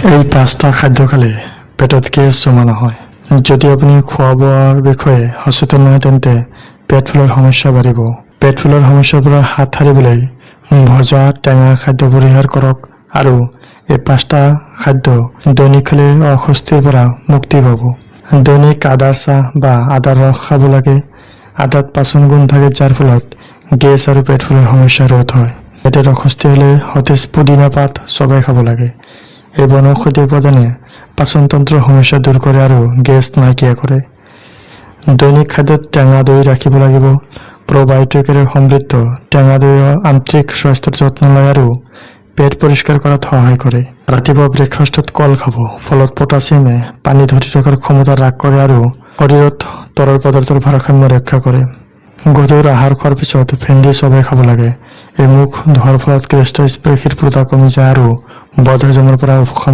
এই পাঁচটা খাদ্য খালে পেটত গেছ জমা নহয়। যদি আপুনি খোৱা বোৱাৰ বিষয়ে সচেতন নহয় তেন্তে পেট ফুলৰ সমস্যা বাঢ়িব। পেট ফুলৰ সমস্যাৰ পৰা হাত সাৰিবলৈ ভজা টেঙা খাদ্য পৰিহাৰ কৰক আৰু এই পাঁচটা খাদ্য দৈনিক খালে অস্বস্তিৰ পৰা মুক্তি পাব। দৈনিক আদাৰ চাহ বা আদাৰ ৰস খাব লাগে। আদাত পাচন গুণ থাকে যাৰ ফলত গেছ আৰু পেট ফুলৰ সমস্যা ৰোধ হয়। পেটৰ অস্বস্তি হ'লে সতেজ পুদিনা পাত চবাই খাব লাগে। এই বনৌষধি উপাদানে পাচনতন্ত্ৰৰ সমস্যা দূৰ কৰে আৰু গেছ নাইকিয়া কৰে। দৈনিক খাদ্যত টেঙা দৈ ৰাখিব লাগিব। প্ৰবায়টিকেৰে সমৃদ্ধ টেঙা দৈয়ে আন্তৰিক স্বাস্থ্যৰ যত্ন লয় আৰু পেট পৰিষ্কাৰ কৰাত সহায় কৰে। ৰাতিপুৱা ব্ৰেকফাষ্টত কল খাব। ফলত পটাছিয়ামে পানী ধৰি ৰখাৰ ক্ষমতা হ্ৰাস কৰে আৰু শৰীৰত তৰল পদাৰ্থৰ ভাৰসাম্য ৰক্ষা কৰে। গধুৰ আহাৰ খোৱাৰ পিছত ভেন্দি চবাই খাব লাগে। এই মুখ ধোৱাৰ ফলত গেষ্ট্ৰাইটিছ পেশীৰ ফুটা কমি যায় আৰু বদহজমৰ পৰা উপশম